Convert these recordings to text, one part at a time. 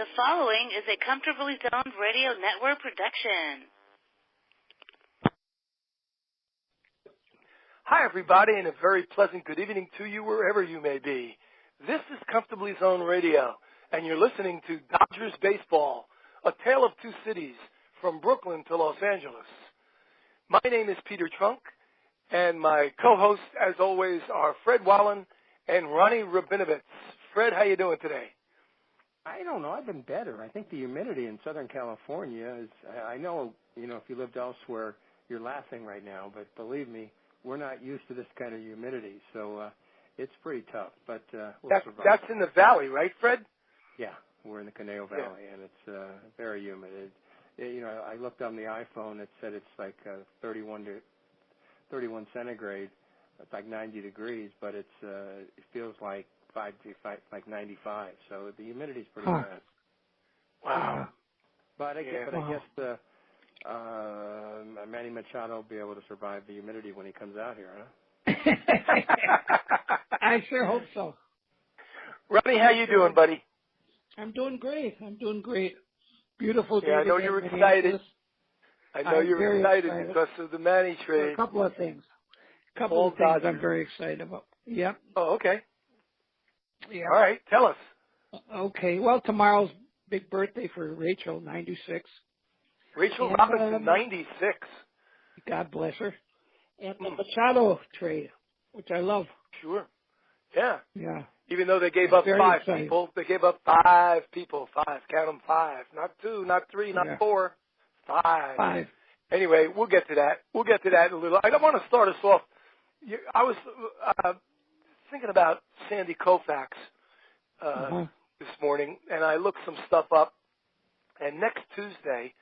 The following is a Comfortably Zoned Radio Network production. Hi, everybody, and a very pleasant good evening to you wherever you may be. This is Comfortably Zoned Radio, and you're listening to Dodgers Baseball, a tale of two cities, from Brooklyn to Los Angeles. My name is Peter Trunk, and my co-hosts, as always, are Fred Wallen and Ronnie Rabinovitz. Fred, how you doing today? I don't know. I've been better. I think the humidity in Southern California is, I know, if you lived elsewhere, you're laughing right now, but believe me, we're not used to this kind of humidity, so it's pretty tough, but we'll survive. That's in the valley, right, Fred? Yeah, we're in the Conejo Valley, and it's very humid. I looked on the iPhone, it said it's like 31 centigrade. It's like 90 degrees, but it feels like 95, so the humidity's pretty bad. Wow. But I guess Manny Machado will be able to survive the humidity when he comes out here, huh? I sure hope so. Ronnie, how you doing, buddy? I'm doing great. Beautiful day. Yeah, I know you're excited. I know you're excited because of the Manny trade. A couple of things. Things I'm very excited about. Yeah. Oh, okay. Yeah. All right, tell us. Okay. Well, tomorrow's big birthday for Rachel, 96. Rachel Robinson, 96. God bless her. And the Machado trade, which I love. Sure. Yeah. Yeah. Even though they gave up five people, count them five. Not two, not three, not four. Five. Anyway, we'll get to that. A little. I don't want to start us off. I was thinking about Sandy Koufax this morning, and I looked some stuff up. And next Tuesday,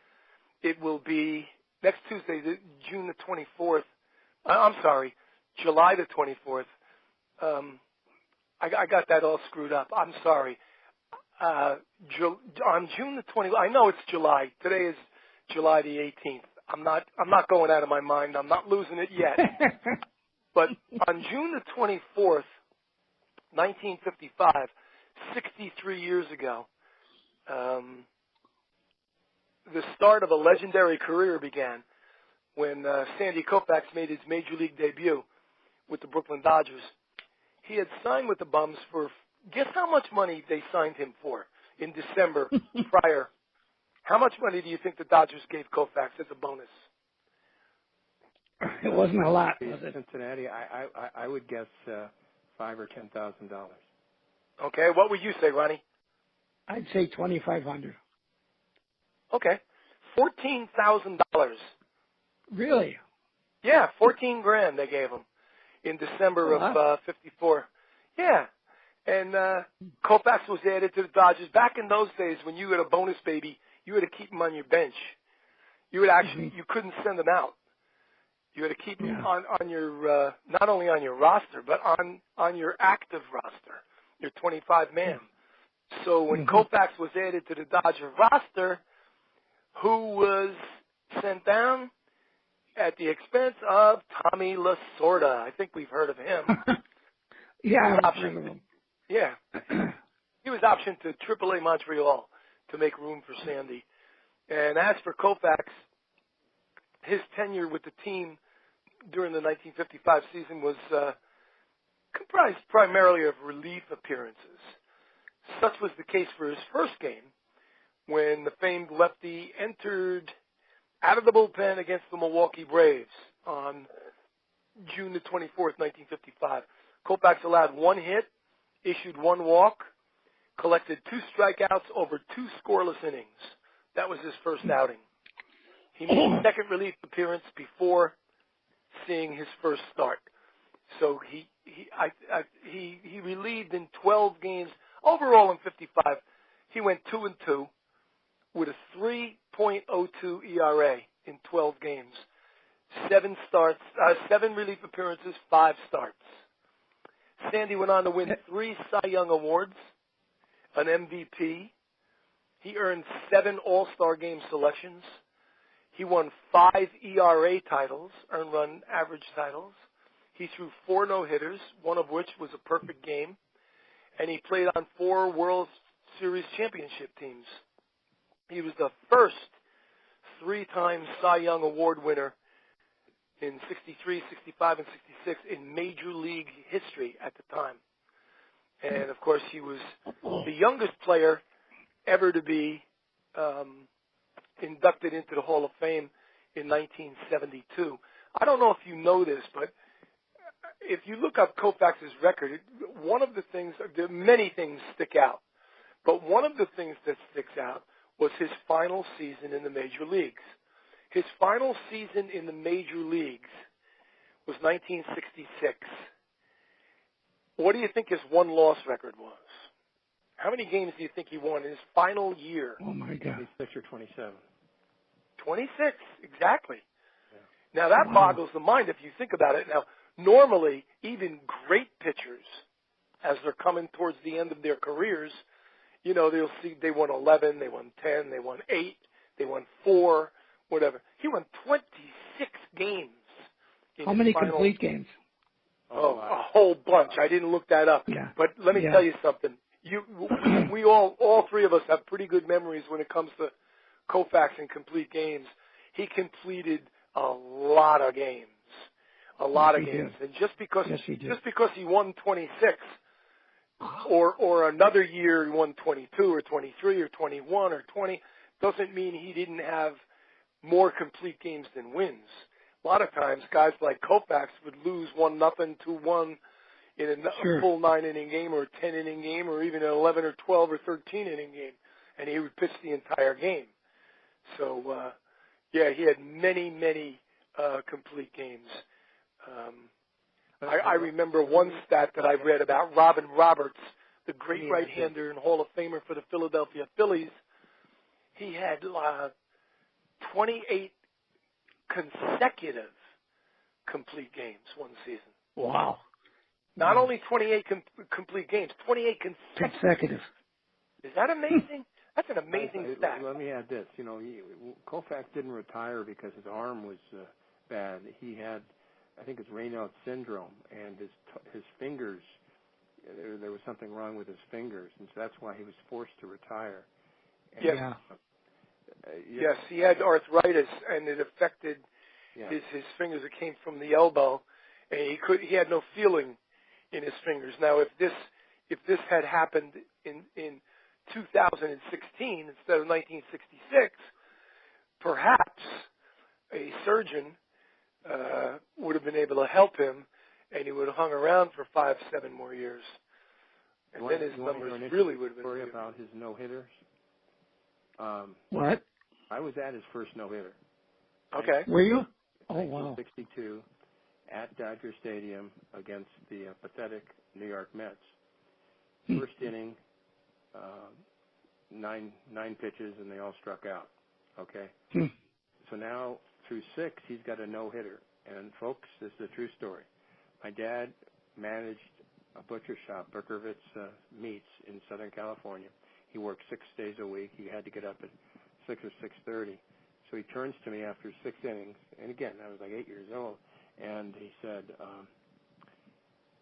June the 24th. I'm sorry, July the 24th. I got that all screwed up. I'm sorry. On June the 20th, I know it's July. Today is July the 18th. I'm not going out of my mind. I'm not losing it yet. But on June the 24th, 1955, 63 years ago, the start of a legendary career began when Sandy Koufax made his major league debut with the Brooklyn Dodgers. He had signed with the Bums for, guess how much money they signed him for in December prior? How much money do you think the Dodgers gave Koufax as a bonus? It wasn't a lot, was it? Cincinnati, I would guess $5,000 or $10,000. Okay, what would you say, Ronnie? I'd say $2,500. Okay, $14,000. Really? Yeah, $14,000 they gave him in December of '54. Yeah, and Koufax was added to the Dodgers. Back in those days, when you had a bonus baby, you had to keep him on your bench. You would you couldn't send him out. You had to keep him on your not only on your roster, but on your active roster, your 25-man. So when Koufax was added to the Dodger roster, who was sent down at the expense of Tommy Lasorda? I think we've heard of him. Yeah, I've heard of him. Yeah. He was optioned to AAA Montreal to make room for Sandy. And as for Koufax, his tenure with the team during the 1955 season was comprised primarily of relief appearances. Such was the case for his first game, when the famed lefty entered out of the bullpen against the Milwaukee Braves on June the 24th, 1955. Koufax allowed one hit, issued one walk, collected 2 strikeouts over 2 scoreless innings. That was his first outing. He made a second relief appearance before seeing his first start. So he relieved in 12 games. Overall in 55, he went 2-2 with a 3.02 ERA in 12 games. 7 relief appearances, 5 starts. Sandy went on to win 3 Cy Young Awards, an MVP. He earned 7 All-Star Game selections. He won 5 ERA titles, earned run average titles. He threw 4 no-hitters, one of which was a perfect game. And he played on 4 World Series championship teams. He was the first 3-time Cy Young Award winner in 63, 65, and 66 in Major League history at the time. And, of course, he was the youngest player ever to be inducted into the Hall of Fame in 1972. I don't know if you know this, but if you look up Koufax's record, one of the things, there are many things stick out, but one of the things that sticks out was his final season in the major leagues. His final season in the major leagues was 1966. What do you think his one-loss record was? How many games do you think he won in his final year? Oh, my God. 26 or 27. 26, exactly. Yeah. Now, that boggles the mind if you think about it. Now, normally, even great pitchers, as they're coming towards the end of their careers, you know, they'll see they won 11, they won 10, they won 8, they won 4, whatever. He won 26 games. How many complete games? Oh, a whole bunch. I didn't look that up. Yeah. But let me tell you something. We all three of us have pretty good memories when it comes to Koufax and complete games. He completed a lot of games. A lot of games. And just because he won 26 or another year he won 22 or 23 or 21 or 20 doesn't mean he didn't have more complete games than wins. A lot of times, guys like Koufax would lose 1-0, 2-1 in a full 9-inning game or a 10-inning game or even an 11 or 12 or 13-inning game, and he would pitch the entire game. So, he had many complete games. I remember one stat that I read about Robin Roberts, the great right-hander and Hall of Famer for the Philadelphia Phillies. He had 28 consecutive complete games one season. Wow. Not only 28 complete games, 28 consecutive. Is that amazing? That's an amazing stat. Let me add this. You know, Koufax didn't retire because his arm was bad. He had, I think it's Raynaud's syndrome, and his fingers, there was something wrong with his fingers, and so that's why he was forced to retire. And, yes, he had arthritis, and it affected his fingers. It came from the elbow, and he had no feeling in his fingers. Now, if this had happened in 2016 instead of 1966, perhaps a surgeon would have been able to help him, and he would have hung around for 5-7 more years, and then his numbers really would have been. Story about his no-hitters. What? I was at his first no-hitter. Okay. Were you? Oh, wow. 1962 at Dodger Stadium against the pathetic New York Mets. First inning, 9 pitches, and they all struck out. Okay? So now, through 6, he's got a no-hitter. And, folks, this is a true story. My dad managed a butcher shop, Berkovitz Meats, in Southern California. He worked 6 days a week. He had to get up at 6 or 6:30. So he turns to me after 6 innings, and again, I was like 8 years old, and he said,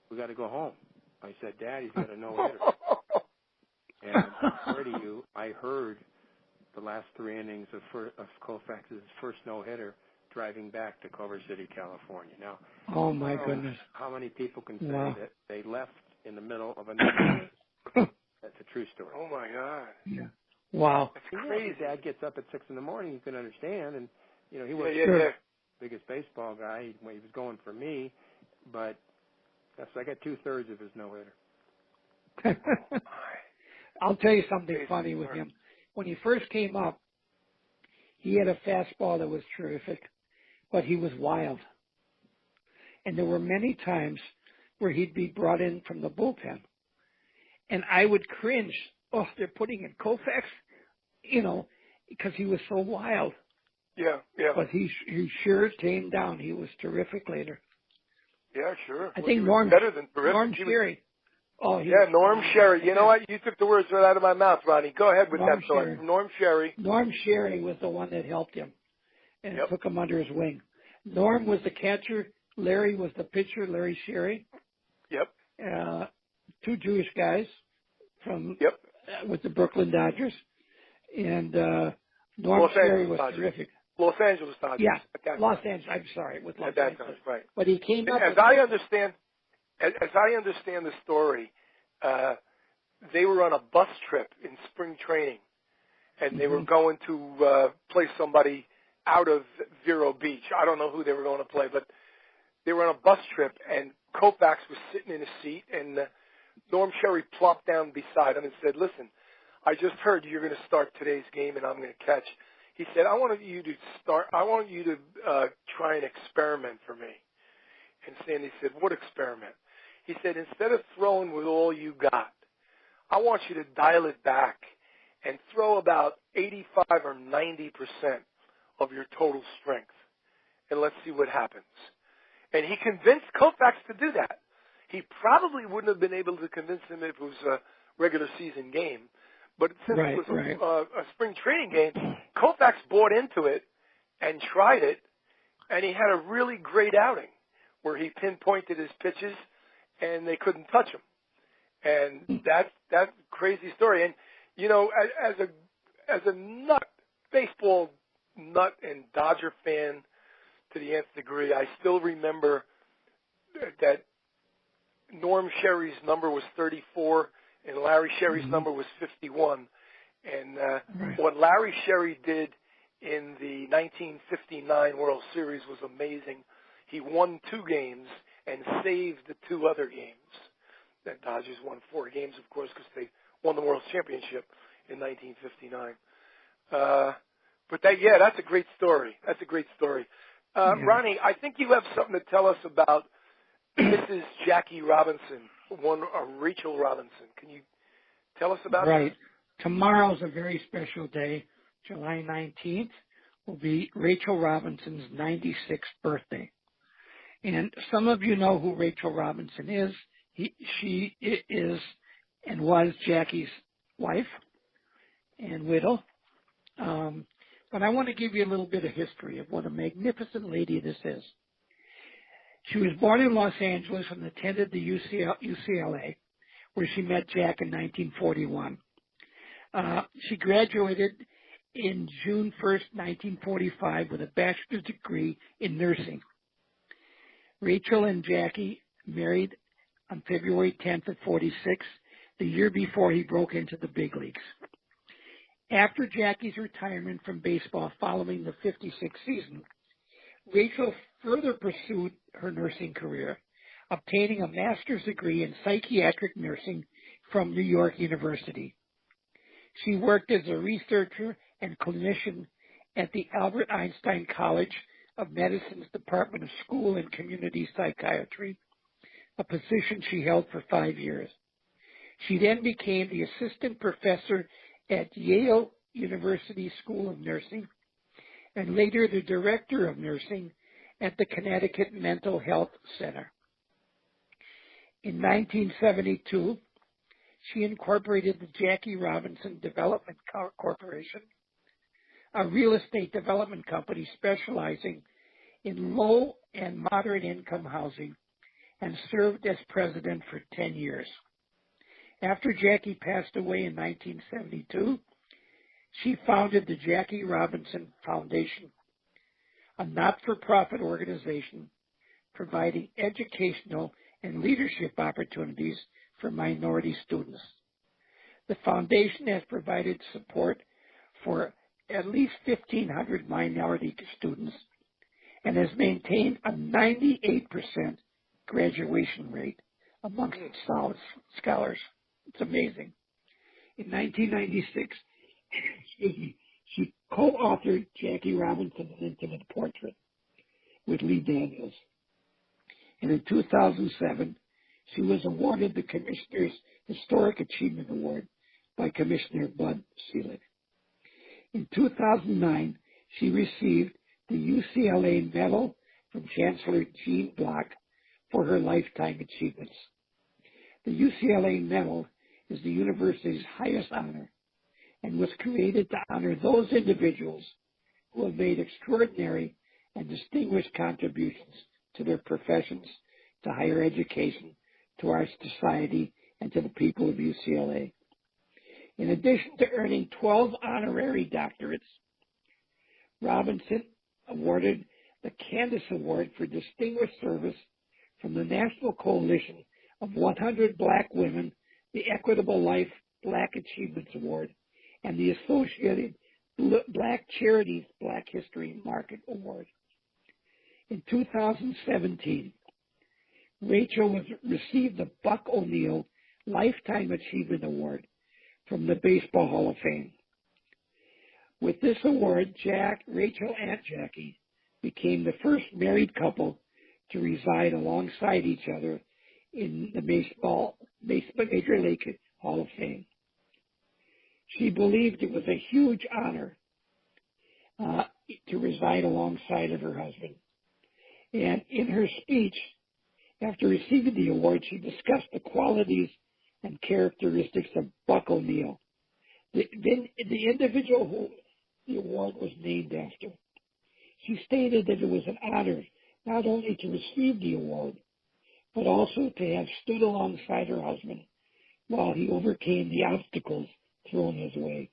we got to go home. I said, Dad, he's got a no-hitter. And I swear to you, I heard the last 3 innings of Koufax's first no-hitter driving back to Culver City, California. Now, oh my goodness, how many people can say that they left in the middle of a no-hitter? That's a true story. Oh my God. Yeah. Wow. That's crazy. His dad gets up at 6 in the morning. You can understand, and you know he was the biggest baseball guy. He was going for me, but I got 2/3 of his no-hitter. I'll tell you something funny with him. When he first came up, he had a fastball that was terrific, but he was wild. And there were many times where he'd be brought in from the bullpen. And I would cringe. Oh, they're putting in Koufax, you know, because he was so wild. Yeah. But he sure tamed down. He was terrific later. Yeah, sure. I think Norm better than terrific. Norm Sherry. Norm Sherry. You know what? You took the words right out of my mouth, Ronnie. Go ahead with that thought. Norm Sherry. Norm Sherry was the one that helped him and took him under his wing. Norm was the catcher. Larry was the pitcher, Larry Sherry. Yep. 2 Jewish guys from with the Brooklyn Dodgers, and Norm Sherry was terrific. Los Angeles Dodgers. Yeah, Los Angeles. I'm sorry, with Los Angeles. Time, right. But he came up. As I understand the story, they were on a bus trip in spring training, and they were going to play somebody out of Vero Beach. I don't know who they were going to play, but they were on a bus trip, and Koufax was sitting in a seat, and Norm Sherry plopped down beside him and said, "Listen, I just heard you're going to start today's game, and I'm going to catch." He said, I want you to try an experiment for me. And Sandy said, "What experiment?" He said, "Instead of throwing with all you got, I want you to dial it back and throw about 85 or 90% of your total strength, and let's see what happens." And he convinced Koufax to do that. He probably wouldn't have been able to convince him if it was a regular season game. But since it was a spring training game, Koufax bought into it and tried it, and he had a really great outing where he pinpointed his pitches, and they couldn't touch him. And that's crazy story. And you know, as a baseball nut and Dodger fan to the nth degree, I still remember that Norm Sherry's number was 34 and Larry Sherry's number was 51. And what Larry Sherry did in the 1959 World Series was amazing. He won 2 games and saved the 2 other games. The Dodgers won 4 games, of course, because they won the World Championship in 1959. But that's a great story. That's a great story. Ronnie, I think you have something to tell us about Mrs. Jackie Robinson, Rachel Robinson. Can you tell us about that? Right. Tomorrow's a very special day. July 19th will be Rachel Robinson's 96th birthday. And some of you know who Rachel Robinson is. She is and was Jackie's wife and widow. But I want to give you a little bit of history of what a magnificent lady this is. She was born in Los Angeles and attended the UCLA, where she met Jack in 1941. She graduated in June 1st, 1945 with a bachelor's degree in nursing. Rachel and Jackie married on February 10th of 46, the year before he broke into the big leagues. After Jackie's retirement from baseball following the 56 season, Rachel further pursued her nursing career, obtaining a master's degree in psychiatric nursing from New York University. She worked as a researcher and clinician at the Albert Einstein College of Medicine's Department of School and Community Psychiatry, a position she held for 5 years. She then became the assistant professor at Yale University School of Nursing, and later the director of nursing at the Connecticut Mental Health Center. In 1972, she incorporated the Jackie Robinson Development Corporation, a real estate development company specializing in low and moderate income housing, and served as president for 10 years. After Jackie passed away in 1972, she founded the Jackie Robinson Foundation, a not-for-profit organization providing educational and leadership opportunities for minority students. The foundation has provided support for at least 1,500 minority students and has maintained a 98% graduation rate amongst scholars. It's amazing. In 1996, she co-authored Jackie Robinson's Intimate Portrait with Lee Daniels. And in 2007, she was awarded the Commissioner's Historic Achievement Award by Commissioner Bud Selig. In 2009, she received the UCLA Medal from Chancellor Gene Block for her lifetime achievements. The UCLA Medal is the university's highest honor and was created to honor those individuals who have made extraordinary and distinguished contributions to their professions, to higher education, to our society, and to the people of UCLA. In addition to earning 12 honorary doctorates, Robinson awarded the Candace Award for Distinguished Service from the National Coalition of 100 Black Women, the Equitable Life Black Achievements Award, and the Associated Black Charities Black History Market Award. In 2017, Rachel received the Buck O'Neill Lifetime Achievement Award from the Baseball Hall of Fame. With this award, Rachel and Jackie became the first married couple to reside alongside each other in the Major League Hall of Fame. She believed it was a huge honor to reside alongside of her husband. And in her speech, after receiving the award, she discussed the qualities and characteristics of Buck O'Neill, the individual who the award was named after. She stated that it was an honor not only to receive the award, but also to have stood alongside her husband while he overcame the obstacles thrown his way.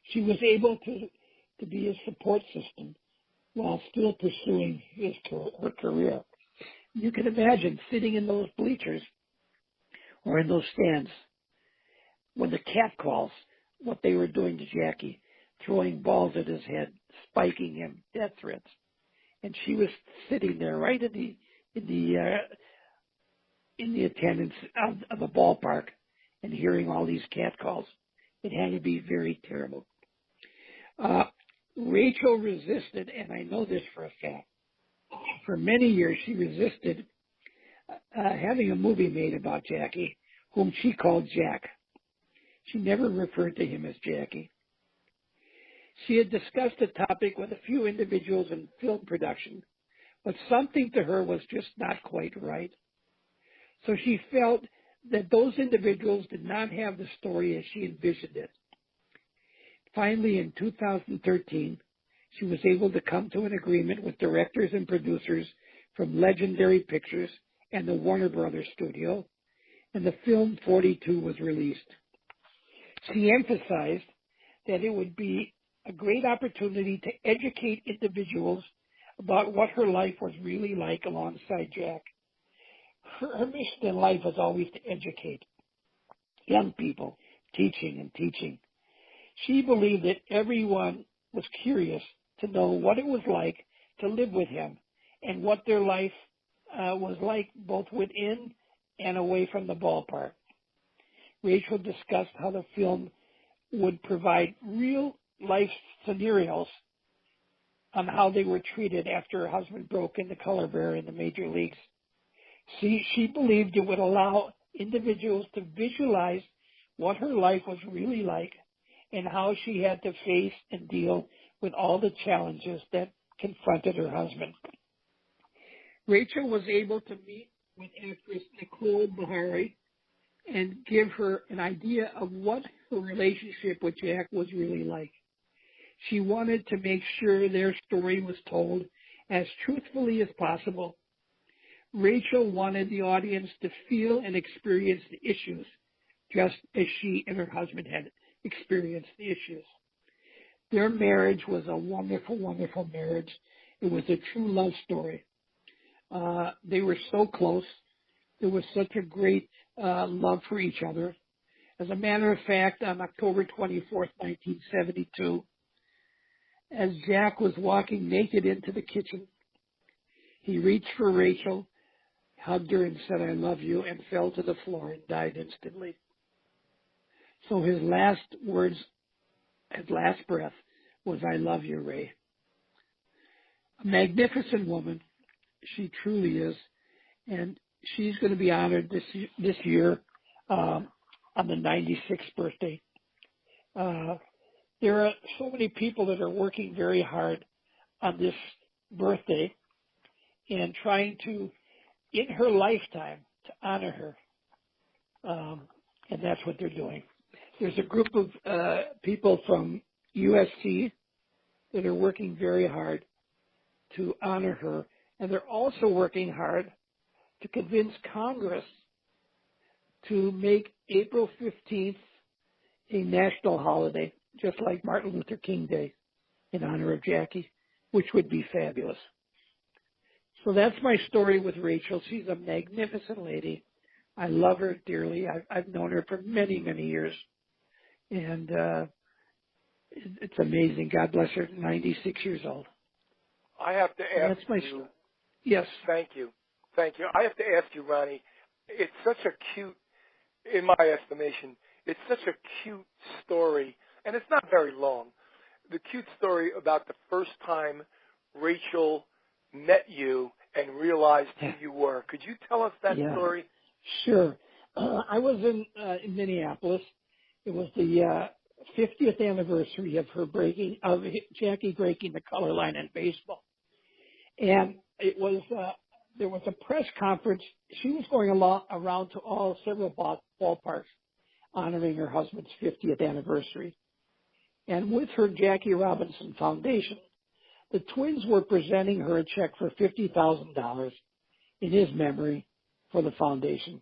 She was able to be his support system while still pursuing her career. You can imagine sitting in those bleachers or in those stands when the cat calls, what they were doing to Jackie, throwing balls at his head, spiking him, death threats. And she was sitting there right in the attendance of the ballpark and hearing all these cat calls. It had to be very terrible. Rachel resisted, and I know this for a fact. For many years, she resisted having a movie made about Jackie, whom she called Jack. She never referred to him as Jackie. She had discussed the topic with a few individuals in film production, but something to her was just not quite right. So she felt that those individuals did not have the story as she envisioned it. Finally, in 2013, she was able to come to an agreement with directors and producers from Legendary Pictures and the Warner Brothers studio, and the film 42 was released. She emphasized that it would be a great opportunity to educate individuals about what her life was really like alongside Jack. Her mission in life was always to educate young people, teaching and teaching. She believed that everyone was curious to know what it was like to live with him and what their life was like both within and away from the ballpark. Rachel discussed how the film would provide real life scenarios on how they were treated after her husband broke into color bearer in the major leagues. She believed it would allow individuals to visualize what her life was really like and how she had to face and deal with all the challenges that confronted her husband. Rachel was able to meet with actress Nicole Beharie and give her an idea of what her relationship with Jack was really like. She wanted to make sure their story was told as truthfully as possible. Rachel wanted the audience to feel and experience the issues just as she and her husband had experienced the issues. Their marriage was a wonderful, wonderful marriage. It was a true love story. They were so close. There was such a great love for each other. As a matter of fact, on October 24th, 1972, as Jack was walking naked into the kitchen, he reached for Rachel, hugged her and said, "I love you," and fell to the floor and died instantly. So his last words, his last breath was, "I love you, Ray." A magnificent woman, she truly is, and she's going to be honored this year on the 96th birthday. There are so many people that are working very hard on this birthday and trying to, in her lifetime, to honor her. And that's what they're doing. There's a group of people from USC that are working very hard to honor her, and they're also working hard to convince Congress to make April 15th a national holiday, just like Martin Luther King Day, in honor of Jackie, which would be fabulous. So that's my story with Rachel. She's a magnificent lady. I love her dearly. I've known her for many, many years. And it's amazing. God bless her, 96 years old. I have to ask you. Yes. Thank you. I have to ask you, Ronnie, it's such a cute, in my estimation, it's such a cute story, and it's not very long. The cute story about the first time Rachel met you and realized who you were. Could you tell us that story? Sure. I was in Minneapolis. It was the 50th anniversary of Jackie breaking the color line in baseball. And it was, there was a press conference. She was going around to several ballparks honoring her husband's 50th anniversary. And with her Jackie Robinson Foundation, the Twins were presenting her a check for $50,000 in his memory for the foundation.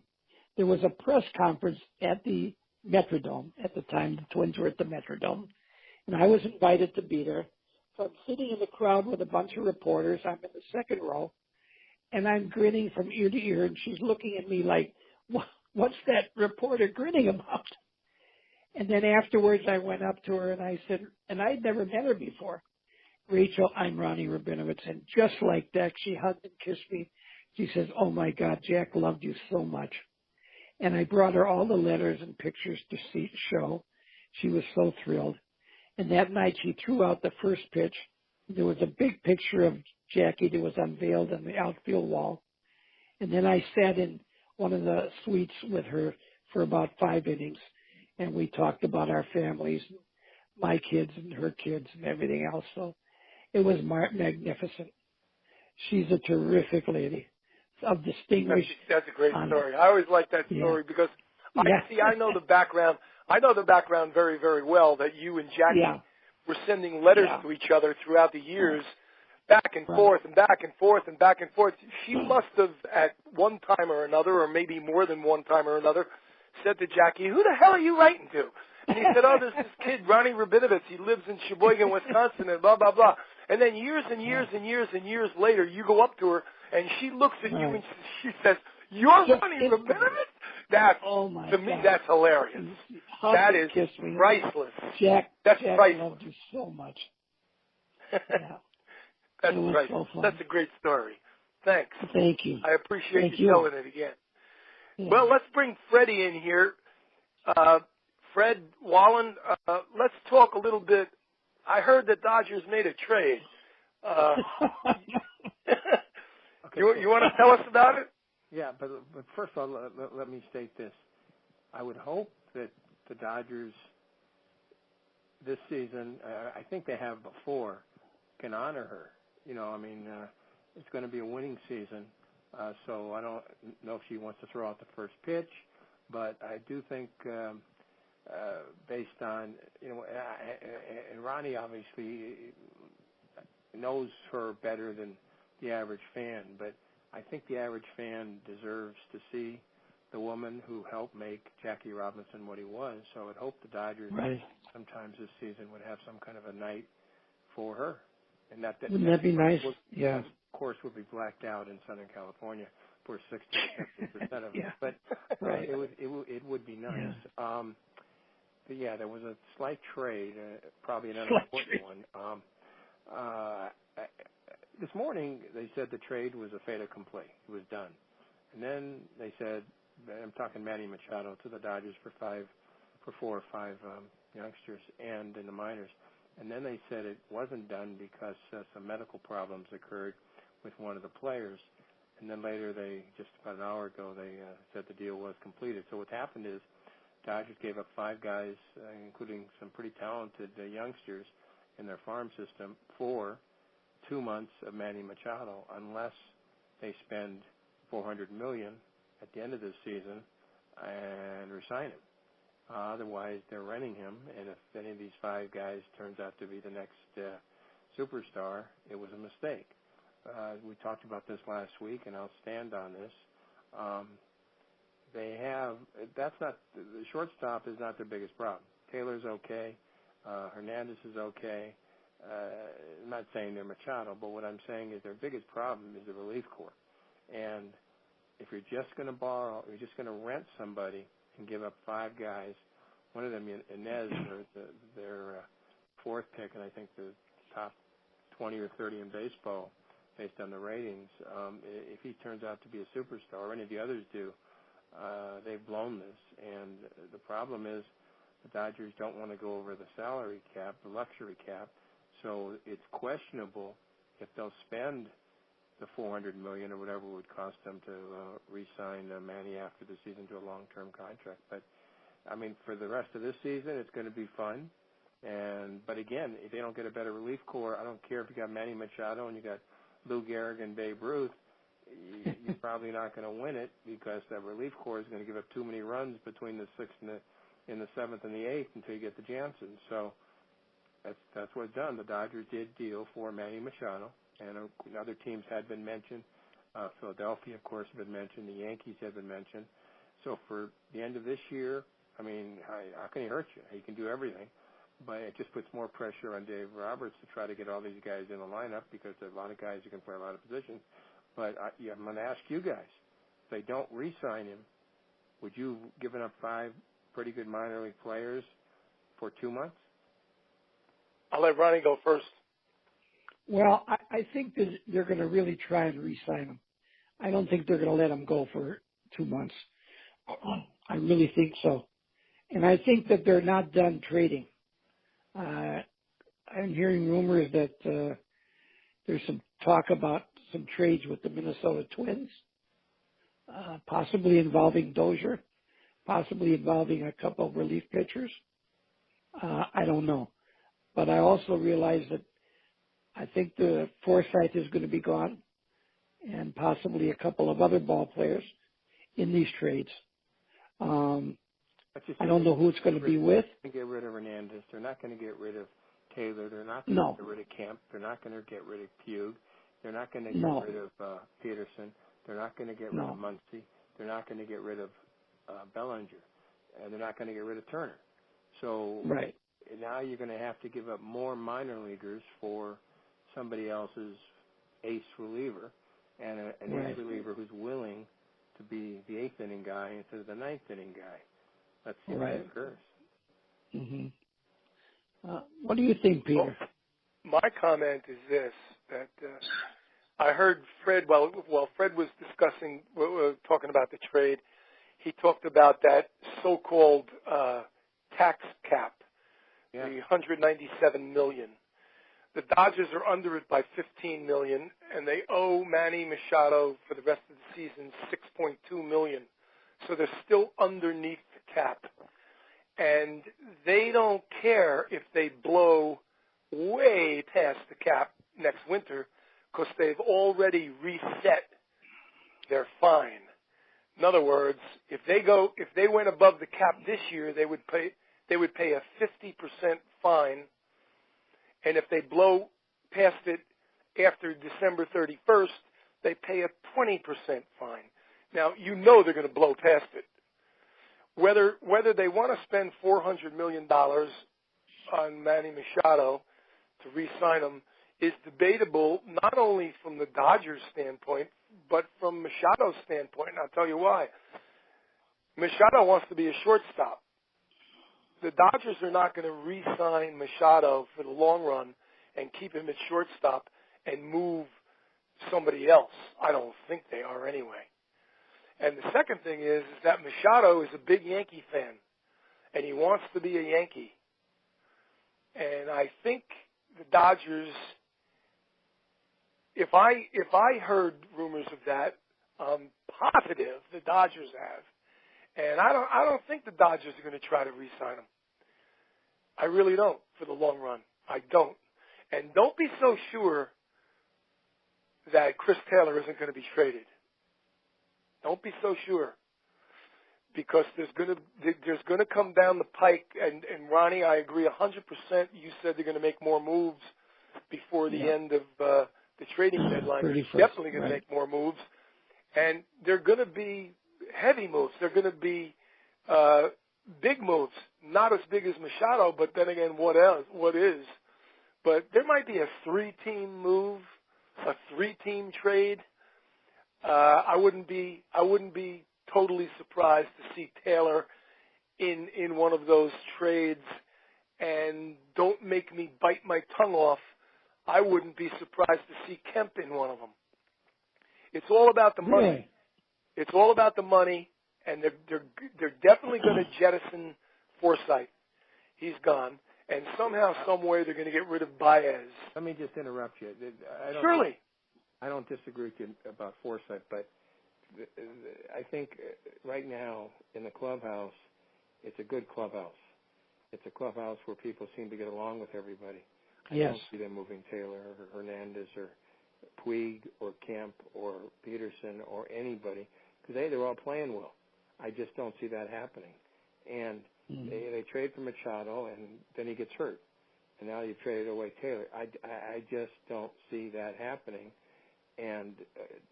There was a press conference at the Metrodome. At the time, the Twins were at the Metrodome, and I was invited to be there. So I'm sitting in the crowd with a bunch of reporters. I'm in the second row, and I'm grinning from ear to ear, and she's looking at me like, what's that reporter grinning about? And then afterwards, I went up to her, and I said, and I'd never met her before, Rachel, I'm Ronnie Rabinovitz. And just like that, she hugged and kissed me. She says, oh, my God, Jack loved you so much. And I brought her all the letters and pictures to show. She was so thrilled. And that night, she threw out the first pitch. There was a big picture of Jackie that was unveiled on the outfield wall. And then I sat in one of the suites with her for about 5 innings, and we talked about our families, my kids and her kids and everything else. So it was magnificent. She's a terrific lady, of distinguished. That's a great story. I always like that story because I know the background. I know the background very, very well. That you and Jackie were sending letters to each other throughout the years, back and forth and back and forth and back and forth. She must have, at one time or another, or maybe more than one time or another, said to Jackie, "Who the hell are you writing to?" And he said, "Oh, there's this kid, Ronnie Rabinovitz. He lives in Sheboygan, Wisconsin, and blah, blah, blah." And then years and years and years and years later, you go up to her, and she looks at you and she says, "You're Ronnie Rabinovitz?" To me, that's hilarious. That is priceless. Jack priceless. Loved you so much. That's priceless. So that's a great story. Thanks. Thank you. I appreciate you telling it again. Yeah. Well, let's bring Freddie in here. Fred Wallen, let's talk a little bit. I heard that Dodgers made a trade. You want to tell us about it? Yeah, but first of all, let me state this. I would hope that the Dodgers this season, I think they have before, can honor her. It's going to be a winning season, so I don't know if she wants to throw out the first pitch, but I do think based on, and Ronnie obviously knows her better than the average fan, but I think the average fan deserves to see the woman who helped make Jackie Robinson what he was. So I'd hope the Dodgers sometimes this season would have some kind of a night for her. And wouldn't that be nice? Yeah. Of course, would be blacked out in Southern California for 60% of it. But it would be nice. Yeah. But yeah, there was a slight trade, probably an unimportant one. This morning, they said the trade was a fait accompli. It was done. And then they said, I'm talking Manny Machado to the Dodgers for 4 or 5 youngsters and in the minors. And then they said it wasn't done because some medical problems occurred with one of the players. And then later, just about an hour ago, they said the deal was completed. So what happened is Dodgers gave up 5 guys, including some pretty talented youngsters in their farm system, for 2 months of Manny Machado, unless they spend $400 million at the end of this season and resign him. Otherwise, they're renting him, and if any of these 5 guys turns out to be the next superstar, it was a mistake. We talked about this last week, and I'll stand on this. The shortstop is not their biggest problem. Taylor's okay. Hernandez is okay. I'm not saying they're Machado, but what I'm saying is their biggest problem is the relief corps. And if you're just going to borrow, you're just going to rent somebody and give up 5 guys, one of them, Inez, their fourth pick, and I think the top 20 or 30 in baseball based on the ratings. If he turns out to be a superstar, or any of the others do, they've blown this. And the problem is the Dodgers don't want to go over the salary cap, the luxury cap, so it's questionable if they'll spend the $400 million or whatever it would cost them to re-sign Manny after the season to a long-term contract. But I mean, for the rest of this season, it's going to be fun. But again, if they don't get a better relief corps, I don't care if you got Manny Machado and you got Lou Gehrig and Babe Ruth, you're probably not going to win it because that relief corps is going to give up too many runs between the 6th and the 7th and the 8th until you get the Jansen. So that's what's done. The Dodgers did deal for Manny Machado, and other teams had been mentioned. Philadelphia, of course, had been mentioned. The Yankees had been mentioned. So for the end of this year, I mean, how can he hurt you? He can do everything. But it just puts more pressure on Dave Roberts to try to get all these guys in the lineup because there are a lot of guys who can play a lot of positions. But I'm going to ask you guys, if they don't re-sign him, would you give up 5 pretty good minor league players for 2 months? I'll let Ronnie go first. Well, I think that they're going to really try and re-sign him. I don't think they're going to let him go for 2 months. I really think so. And I think that they're not done trading. I'm hearing rumors that there's some talk about some trades with the Minnesota Twins, possibly involving Dozier, possibly involving a couple of relief pitchers. I don't know. But I also realize that I think the Forsythe is going to be gone and possibly a couple of other ball players in these trades. I don't know who it's going to be with. They're not going to get rid of Hernandez. They're not going to get rid of Taylor. They're not going to get rid of Kemp. They're not going to get rid of Pugh. They're not going to get rid of Peterson. They're not going to get rid of Muncy. They're not going to get rid of Bellinger. And they're not going to get rid of Turner. So now you're going to have to give up more minor leaguers for somebody else's ace reliever and an ace reliever who's willing to be the 8th inning guy instead of the 9th inning guy. Let's see how it occurs. Mm-hmm. What do you think, Peter? Well, my comment is this, that I heard Fred, while Fred was talking about the trade, he talked about that so-called tax cap, the $197 million. The Dodgers are under it by $15 million, and they owe Manny Machado for the rest of the season $6.2 million. So they're still underneath the cap. And they don't care if they blow way past the cap next winter because they've already reset their fine. In other words, if they went above the cap this year, they would pay a 50% fine. And if they blow past it after December 31st, they pay a 20% fine. Now, you know they're going to blow past it. Whether they want to spend $400 million on Manny Machado to re-sign him is debatable, not only from the Dodgers' standpoint, but from Machado's standpoint, and I'll tell you why. Machado wants to be a shortstop. The Dodgers are not going to re-sign Machado for the long run and keep him at shortstop and move somebody else. I don't think they are anyway. And the second thing is that Machado is a big Yankee fan, and he wants to be a Yankee. And I think the Dodgers, if I heard rumors of that, I'm positive the Dodgers have. And I don't think the Dodgers are going to try to re-sign him. I really don't for the long run. I don't. And don't be so sure that Chris Taylor isn't going to be traded. Don't be so sure, because there's going to come down the pike. And Ronnie, I agree 100%. You said they're going to make more moves before the end of the trading deadline. They're definitely going to make more moves, and they're going to be heavy moves. They're going to be big moves. Not as big as Machado, but then again, what else? What is? But there might be a 3-team move, a 3-team trade. I wouldn't be totally surprised to see Taylor in one of those trades. And don't make me bite my tongue off. I wouldn't be surprised to see Kemp in one of them. It's all about the money. Really? It's all about the money, and they're definitely going to jettison Forsythe. He's gone, and somehow, some way, they're going to get rid of Baez. Let me just interrupt you. Surely. I don't disagree with you about Forsythe, but I think right now in the clubhouse, it's a good clubhouse. It's a clubhouse where people seem to get along with everybody. Yes. I don't see them moving Taylor or Hernandez or Puig or Kemp or Peterson or anybody because they're all playing well. I just don't see that happening. And they trade for Machado, and then he gets hurt. And now you've traded away Taylor. I just don't see that happening. And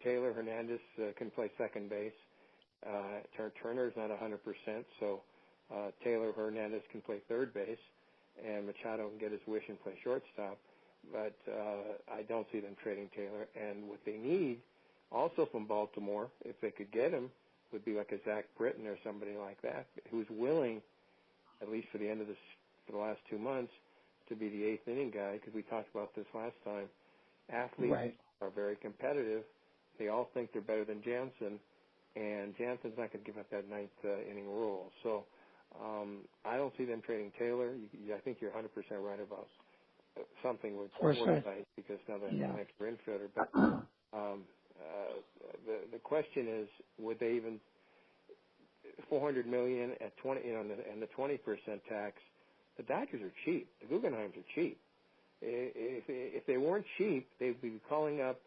Taylor, Hernandez can play second base. Turner's not 100%, so Taylor, Hernandez can play third base, and Machado can get his wish and play shortstop. But I don't see them trading Taylor. And what they need, also from Baltimore, if they could get him, would be like a Zach Britton or somebody like that, who's willing, at least for the end of for the last 2 months, to be the eighth inning guy. Because we talked about this last time. Athletes are very competitive. They all think they're better than Jansen, and Jansen's not going to give up that ninth inning rule. So I don't see them trading Taylor. I think you're 100% right about something with Forsythe because now they have an extra infielder. But the question is, would they even $400 million at 20, and the 20% tax? The Dodgers are cheap. The Guggenheims are cheap. If they weren't cheap, they'd be calling up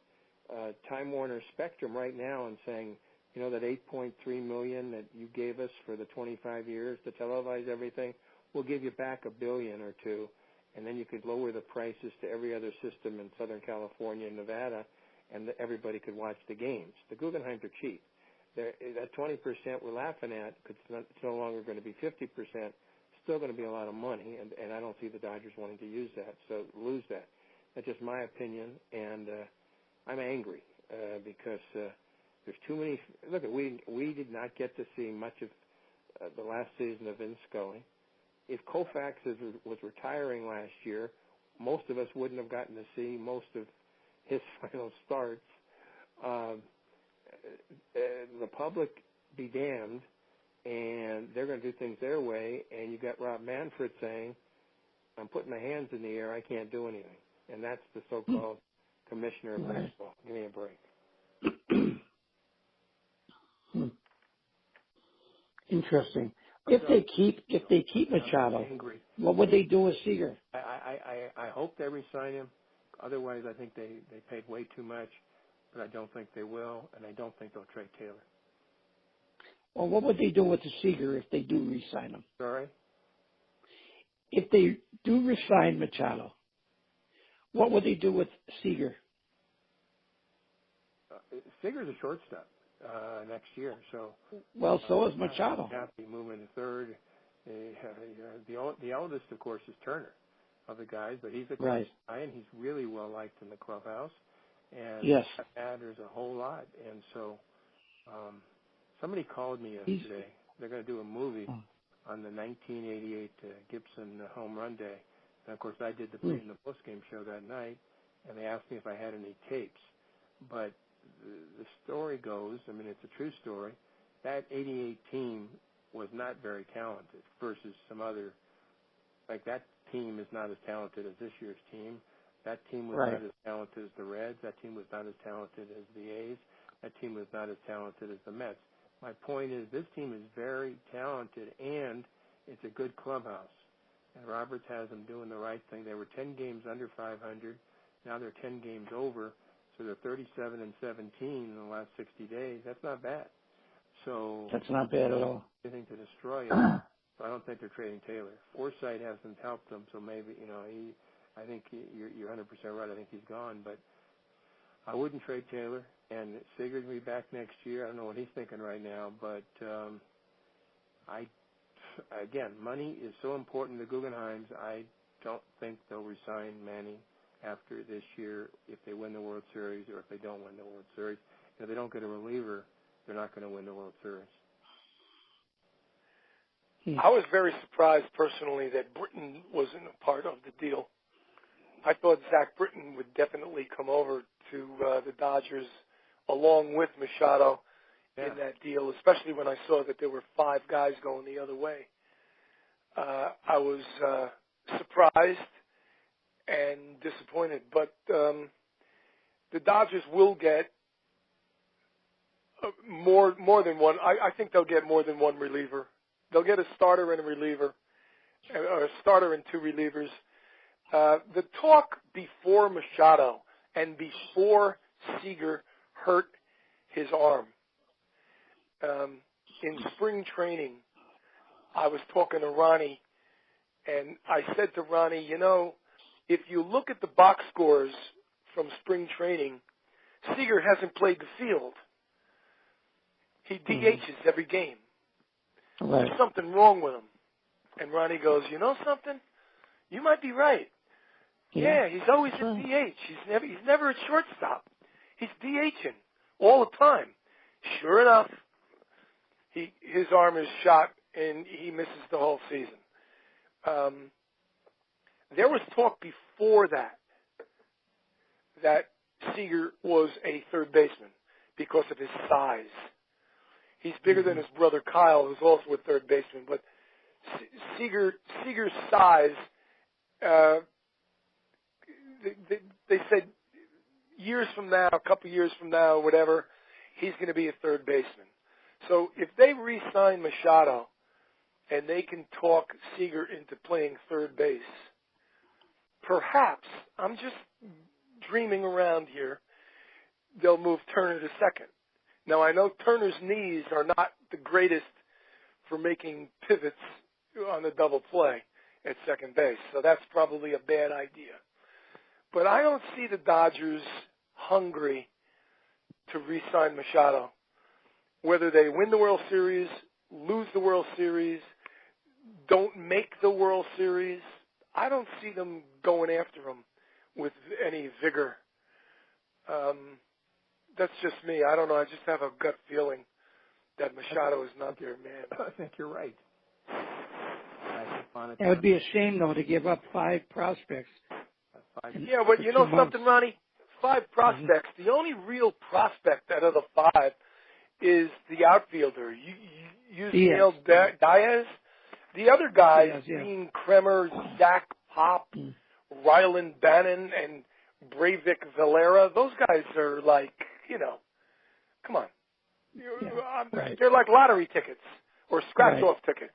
Time Warner Spectrum right now and saying, that $8.3 million that you gave us for the 25 years to televise everything, we'll give you back $1 billion or $2 billion, and then you could lower the prices to every other system in Southern California and Nevada, and everybody could watch the games. The Guggenheims are cheap. That 20% we're laughing at, because it's no longer going to be 50%, still going to be a lot of money, and I don't see the Dodgers wanting to use that, so lose that. That's just my opinion, and I'm angry because there's too many. Look, we did not get to see much of the last season of Vin Scully. If Koufax was retiring last year, most of us wouldn't have gotten to see most of his final starts. The public be damned, and they're going to do things their way, and you got Rob Manfred saying, I'm putting my hands in the air, I can't do anything. And that's the so-called commissioner of baseball. Give me a break. Interesting. If they keep Machado, what would they do with Seager? I hope they resign him. Otherwise, I think they paid way too much, but I don't think they will, and I don't think they'll trade Taylor. Well, what would they do with the Seager if they do re-sign him? Sorry? If they do re-sign Machado, what would they do with Seager? Seager's a shortstop next year, so. Well, so is Machado. Happy moving to third. The eldest, of course, is Turner of the guys, but he's a guy, and he's really well liked in the clubhouse, and that matters a whole lot. And so, somebody called me yesterday. They're going to do a movie on the 1988 Gibson home run day. And, of course, I did the pre- and the post-game show that night, and they asked me if I had any tapes. But the story goes, it's a true story, that 88 team was not very talented versus some other, like that team is not as talented as this year's team. That team was not as talented as the Reds. That team was not as talented as the A's. That team was not as talented as the Mets. My point is this team is very talented, and it's a good clubhouse. And Roberts has them doing the right thing. They were 10 games under 500. Now they're 10 games over. So they're 37-17 in the last 60 days. That's not bad. So that's not bad at all. Anything to destroy it. So I don't think they're trading Taylor. Forsythe hasn't helped them, so maybe I think you're 100% right. I think he's gone, but I wouldn't trade Taylor. And Seager will be back next year. I don't know what he's thinking right now, but again, money is so important to the Guggenheims. I don't think they'll resign Manny after this year if they win the World Series or if they don't win the World Series. If they don't get a reliever, they're not going to win the World Series. I was very surprised personally that Britton wasn't a part of the deal. I thought Zach Britton would definitely come over to the Dodgers along with Machado in that deal, especially when I saw that there were 5 guys going the other way. I was surprised and disappointed, but the Dodgers will get more than one. I think they'll get more than one reliever. They'll get a starter and a reliever, or a starter and 2 relievers. The talk before Machado and before Seager hurt his arm, in spring training, I was talking to Ronnie, and I said to Ronnie, you know, if you look at the box scores from spring training, Seager hasn't played the field. He DHs every game. Right. There's something wrong with him. And Ronnie goes, you know something? You might be right. Yeah, he's always a DH. He's never a shortstop. He's DHing all the time. Sure enough, his arm is shot and he misses the whole season. There was talk before that Seager was a third baseman because of his size. He's bigger than his brother Kyle, who's also a third baseman. But Seager's size, they said years from now, a couple years from now, whatever, he's going to be a third baseman. So if they re-sign Machado and they can talk Seager into playing third base, perhaps, I'm just dreaming around here, they'll move Turner to second. Now, I know Turner's knees are not the greatest for making pivots on a double play at second base, so that's probably a bad idea. But I don't see the Dodgers hungry to re-sign Machado. Whether they win the World Series, lose the World Series, don't make the World Series, I don't see them going after him with any vigor. That's just me. I don't know. I just have a gut feeling that Machado is not their man. I think you're right. It would be a shame, though, to give up 5 prospects. Yeah, but you know something, Ronnie? 5 prospects. The only real prospect out of the 5 is the outfielder. You Diaz. The other guys, being Kremer, Zach Pop, Ryland Bannon, and Breivik Valera, those guys are like, you know, come on. Right. They're like lottery tickets or scratch-off tickets.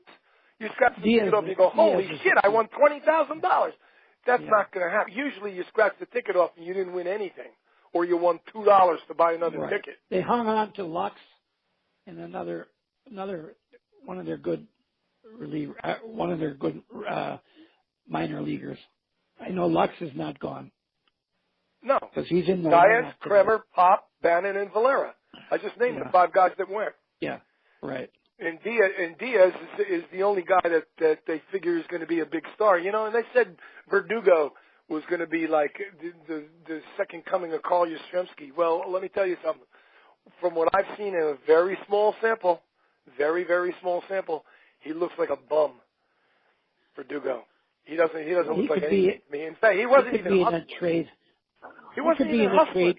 You scratch the ticket off and you go, holy shit, I won $20,000. That's not going to happen. Usually you scratch the ticket off and you didn't win anything, or you won $2 to buy another ticket. They hung on to Lux and another one of their good minor leaguers. I know Lux is not gone. No. Because he's in the Diaz, Kremer, Pop, Bannon, and Valera. I just named the 5 guys that went. Yeah, right. And Diaz is the only guy that they figure is going to be a big star. You know, and they said Verdugo was going to be like the second coming of Carl Yastrzemski. Well, let me tell you something. From what I've seen in a very small sample, very, very small sample, he looks like a bum, Verdugo. He doesn't look like anything to me. In fact, he wasn't even in a trade. He wasn't even hustling.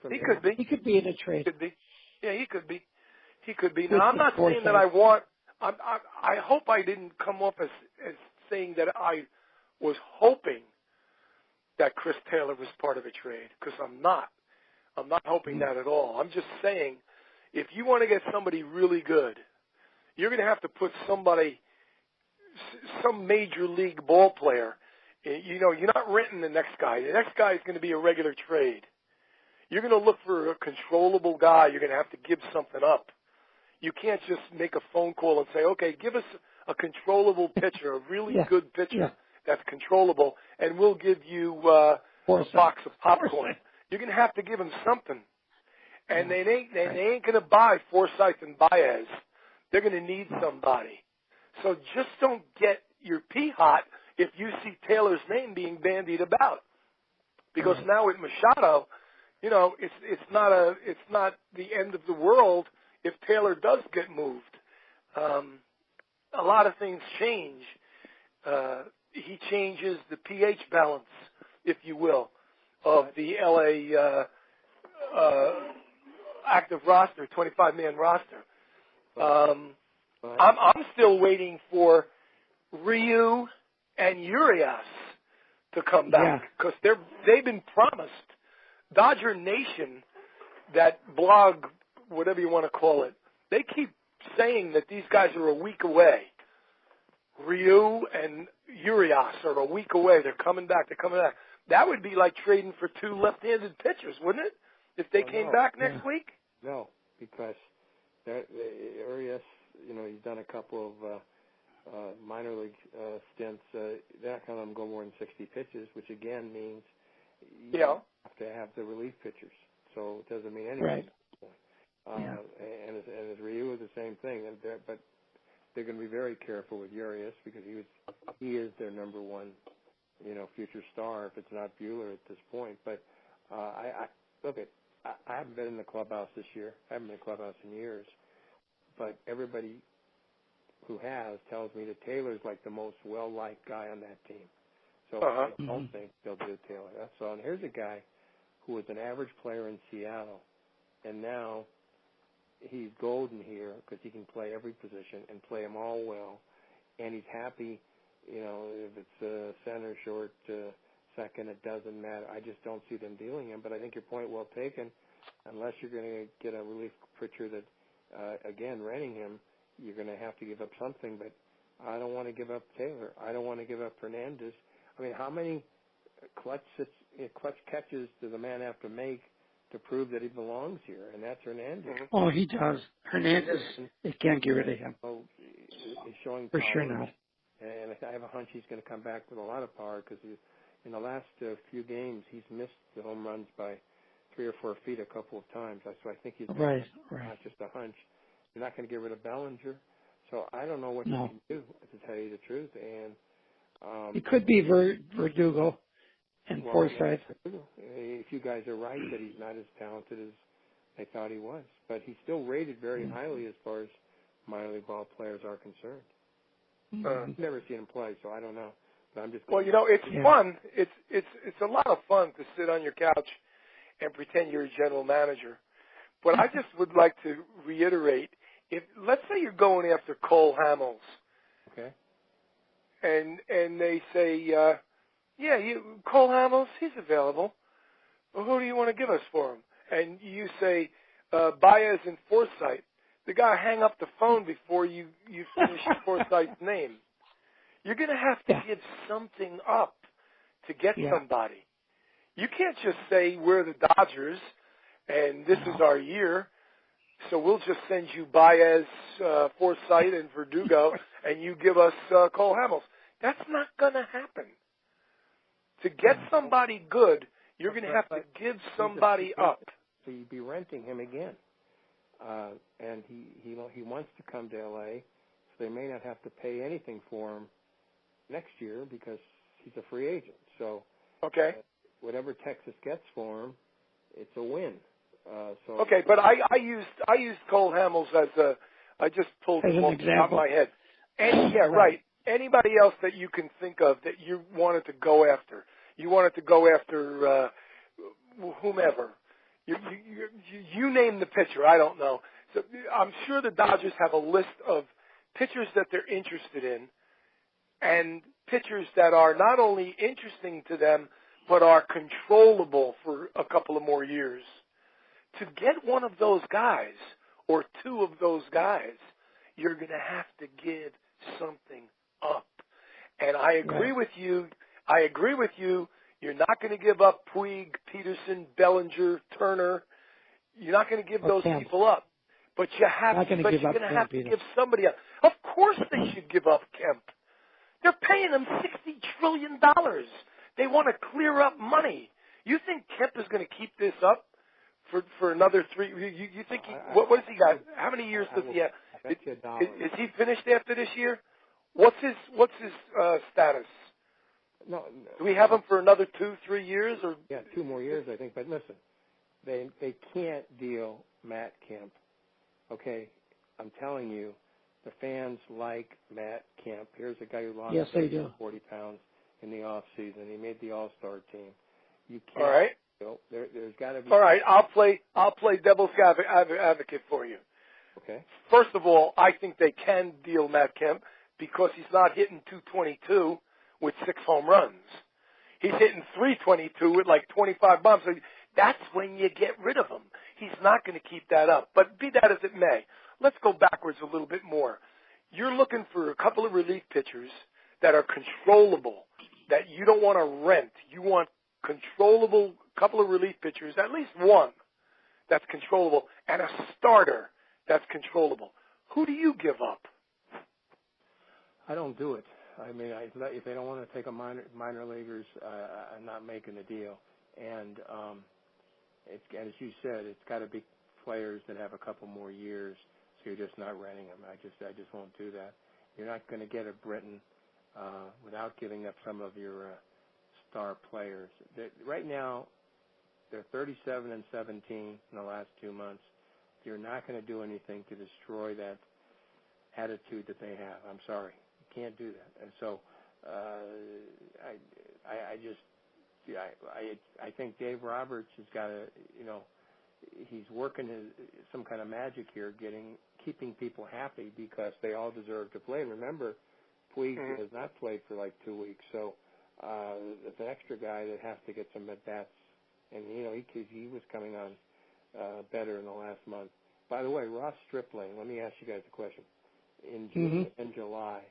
He could be. He could be in a trade. Could be. Yeah, he could be. He could be. Now, I'm not saying that I hope I didn't come off as saying that I was hoping that Chris Taylor was part of a trade, because I'm not. I'm not hoping that at all. I'm just saying, if you want to get somebody really good, you're going to have to put some major league ball player. You know, you're not renting the next guy. The next guy is going to be a regular trade. You're going to look for a controllable guy. You're going to have to give something up. You can't just make a phone call and say, okay, give us a controllable pitcher, a really good pitcher that's controllable, and we'll give you a box of popcorn. You're going to have to give them something. And they ain't going to buy Forsythe and Baez. They're going to need somebody. So just don't get your pee hot if you see Taylor's name being bandied about. Because now with Machado, it's not the end of the world if Taylor does get moved. A lot of things change. He changes the pH balance, if you will, of the LA active roster, 25-man roster. I'm still waiting for Ryu and Urias to come back because they've been promised. Dodger Nation, that blog, whatever you want to call it, they keep saying that these guys are a week away. Ryu and Urias are a week away. They're coming back. That would be like trading for two left-handed pitchers, wouldn't it? If they came back next week? No, because Urias, he's done a couple of minor league stints. They're not going to let him go more than 60 pitches, which again means you have to have the relief pitchers. So it doesn't mean anything. Right. And as Ryu is the same thing, but they're going to be very careful with Urias because he is their number one, future star. If it's not Buehler at this point, but I haven't been in the clubhouse this year. I haven't been in the clubhouse in years, but everybody who has tells me that Taylor's like the most well-liked guy on that team. So I don't think they'll do Taylor. That's all. And here's a guy who was an average player in Seattle, and now he's golden here because he can play every position and play them all well, and he's happy. If it's center, short, second, it doesn't matter. I just don't see them dealing him. But I think your point well taken. Unless you're going to get a relief pitcher that, again, renting him, you're going to have to give up something. But I don't want to give up Taylor. I don't want to give up Hernandez. I mean, how many clutch catches does a man have to make to prove that he belongs here? And that's Hernandez. Oh, he does. Hernandez, they can't get rid of him. So he's showing For power. sure not. And I have a hunch he's going to come back with a lot of power because in the last few games he's missed the home runs by 3 or 4 feet a couple of times. So I think he's right. Not just a hunch. You're not going to get rid of Bellinger. So I don't know what you can do, to tell you the truth. And it could be Verdugo and Forsythe. If you guys are right that he's not as talented as they thought he was. But he's still rated very highly as far as minor league ball players are concerned. I've never seen him play, so I don't know. But I'm just it's fun. It's a lot of fun to sit on your couch and pretend you're a general manager. But I just would like to reiterate, let's say you're going after Cole Hamels. Okay. And they say, Cole Hamels, he's available. Well, who do you want to give us for him? And you say, Baez and Forsythe. The guy hang up the phone before you finish Forsythe's name. You're going to have to give something up to get somebody. You can't just say we're the Dodgers and this is our year, so we'll just send you Baez, Forsythe, and Verdugo, and you give us Cole Hamels. That's not going to happen. To get somebody good, you're going to have to give somebody up. So you'd be renting him again. And he wants to come to L.A., so they may not have to pay anything for him next year because he's a free agent. So whatever Texas gets for him, it's a win. But I used Cole Hamels I just pulled him off the top of my head. Right. Anybody else that you can think of that you wanted to go after? You wanted to go after whomever. You name the pitcher. I don't know. So I'm sure the Dodgers have a list of pitchers that they're interested in and pitchers that are not only interesting to them but are controllable for a couple of more years. To get one of those guys or two of those guys, you're going to have to give something up. And I agree with you. You're not going to give up Puig, Peterson, Bellinger, Turner. You're not going to give those people up. But you're going to have to give somebody up. Of course they should give up Kemp. They're paying him $60 trillion. They want to clear up money. You think Kemp is going to keep this up for another 3? You think what has he got? How many years does he have? Is he finished after this year? What's his status? No, do we have him for another 2-3 years? Or 2 more years, I think. But listen, they can't deal Matt Kemp. Okay, I'm telling you, the fans like Matt Kemp. Here's a guy who lost 40 pounds in the off season. He made the All-Star team. You can't. All right. There's got to be. All right. I'll play devil's advocate for you. Okay. First of all, I think they can deal Matt Kemp because he's not hitting 222 with 6 home runs. He's hitting 322 with like 25 bombs. So that's when you get rid of him. He's not going to keep that up. But be that as it may, let's go backwards a little bit more. You're looking for a couple of relief pitchers that are controllable, that you don't want to rent. You want controllable couple of relief pitchers, at least one that's controllable, and a starter that's controllable. Who do you give up? I don't do it. I mean, if they don't want to take a minor leaguers, I'm not making the deal. And as you said, it's got to be players that have a couple more years, so you're just not renting them. I just won't do that. You're not going to get a Britain without giving up some of your star players. Right now, they're 37-17 in the last 2 months. You're not going to do anything to destroy that attitude that they have. I'm sorry. You can't do that. And so I think Dave Roberts has got to, he's working some kind of magic here, keeping people happy because they all deserve to play. And remember, Puig has not played for like 2 weeks, so it's an extra guy that has to get some at-bats. And, he was coming on better in the last month. By the way, Ross Stripling, let me ask you guys a question. In June and July,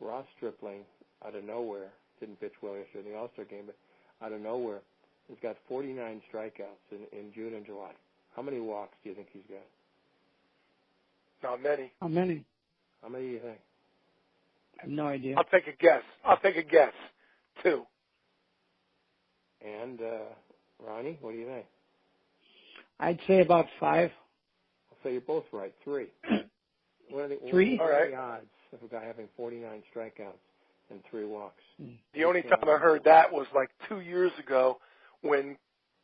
Ross Stripling, out of nowhere, didn't pitch well yesterday in the All-Star game, but out of nowhere, has got 49 strikeouts in June and July. How many walks do you think he's got? Not many. How many? How many do you think? I have no idea. I'll take a guess. 2. And Ronnie, what do you think? I'd say about 5. I'll say you're both right. 3. What are the 3? What are the odds of a guy having 49 strikeouts and 3 walks? The only time I heard that was like 2 years ago when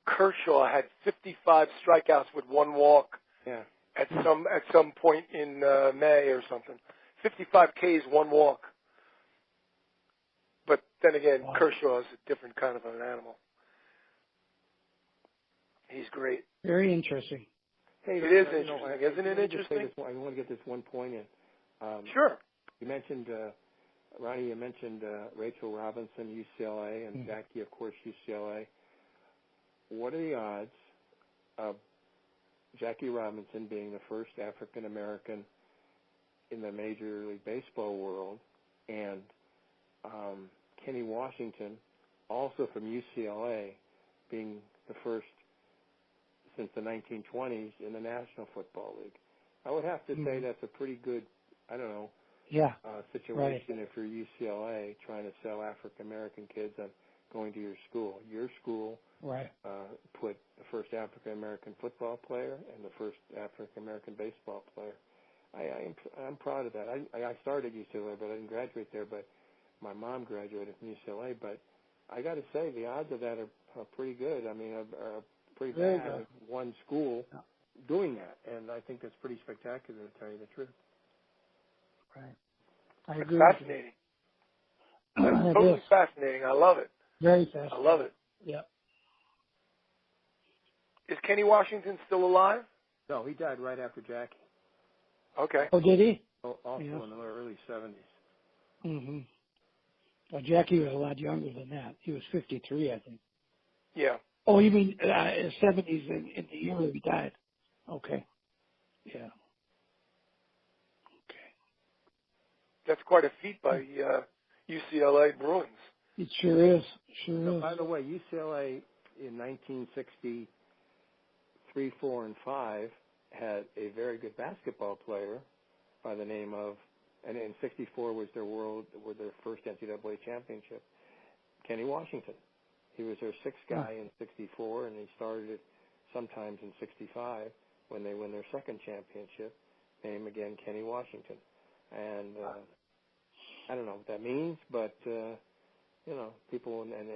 Kershaw had 55 strikeouts with 1 walk. Yeah. At some point in May or something. 55 Ks, 1 walk. But then again, Kershaw is a different kind of an animal. He's great. Very interesting. Hey, it is interesting. Isn't it interesting? I want to get this one point in. Sure. You mentioned, Ronnie, Rachel Robinson, UCLA, and Jackie, of course, UCLA. What are the odds of Jackie Robinson being the first African-American in the Major League Baseball world, and Kenny Washington, also from UCLA, being the first since the 1920s in the National Football League? I would have to say that's a pretty good, situation if you're UCLA trying to sell African-American kids on going to your school. Your school put the first African-American football player and the first African-American baseball player. I'm proud of that. I started UCLA, but I didn't graduate there, but my mom graduated from UCLA. But I got to say, the odds of that are pretty good. I mean, are pretty bad. One school doing that, and I think that's pretty spectacular, to tell you the truth. Right. I agree. Fascinating. That's totally fascinating. I love it. Very fascinating. I love it. Yeah. Is Kenny Washington still alive? No, he died right after Jackie. Okay. Oh, did he? Also in the early 70s. Mm-hmm. Well, Jackie was a lot younger than that. He was 53, I think. Yeah. Oh, you mean 70s in the year he died? Okay. Yeah. Okay. That's quite a feat by UCLA Bruins. It sure is. Sure is. By the way, UCLA in 1963, 4, and 5 had a very good basketball player by the name of, and in 64 was their first NCAA championship, Kenny Washington. He was their sixth guy in 64, and he started it sometimes in 65 when they win their second championship. Name again, Kenny Washington. And I don't know what that means, but people, and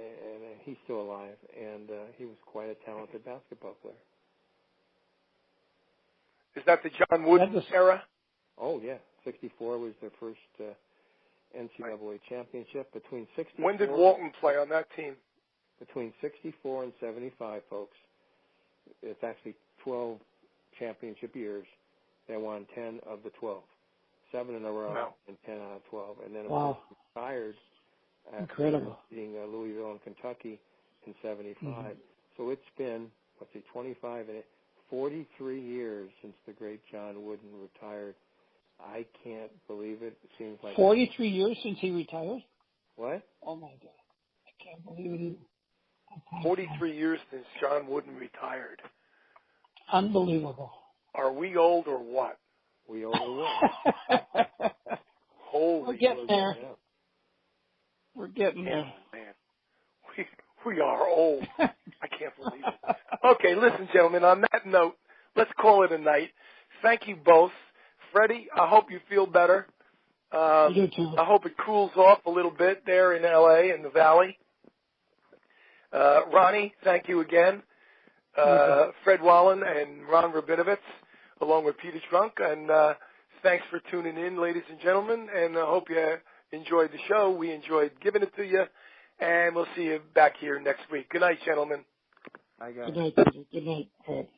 he's still alive, and he was quite a talented basketball player. Is that the John Wooden era? Oh, yeah. 64 was their first NCAA championship. Between 64. When did Walton play on that team? Between 64 and 75, folks. It's actually 12 championship years. They won 10 of the 12. 7 in a row and 10 out of 12. And then retired after beating Louisville and Kentucky in 75. Mm-hmm. So it's been, 25 and 43 years since the great John Wooden retired. I can't believe it. It seems like 43 years since he retired? What? Oh, my God. I can't believe it either. 43 years since John Wooden retired. Unbelievable. Are we old or what? We old or what? Holy. We're getting there. Yeah. We're getting there. Oh, man. We are old. I can't believe it. Okay, listen, gentlemen, on that note, let's call it a night. Thank you both. Freddie, I hope you feel better. You too. I hope it cools off a little bit there in L.A. in the Valley. Ronnie, thank you again. Fred Wallen and Ron Rabinovitz, along with Peter Trunk. And thanks for tuning in, ladies and gentlemen. And I hope you enjoyed the show. We enjoyed giving it to you. And we'll see you back here next week. Good night, gentlemen. Bye, guys. Good night, Peter. Good night.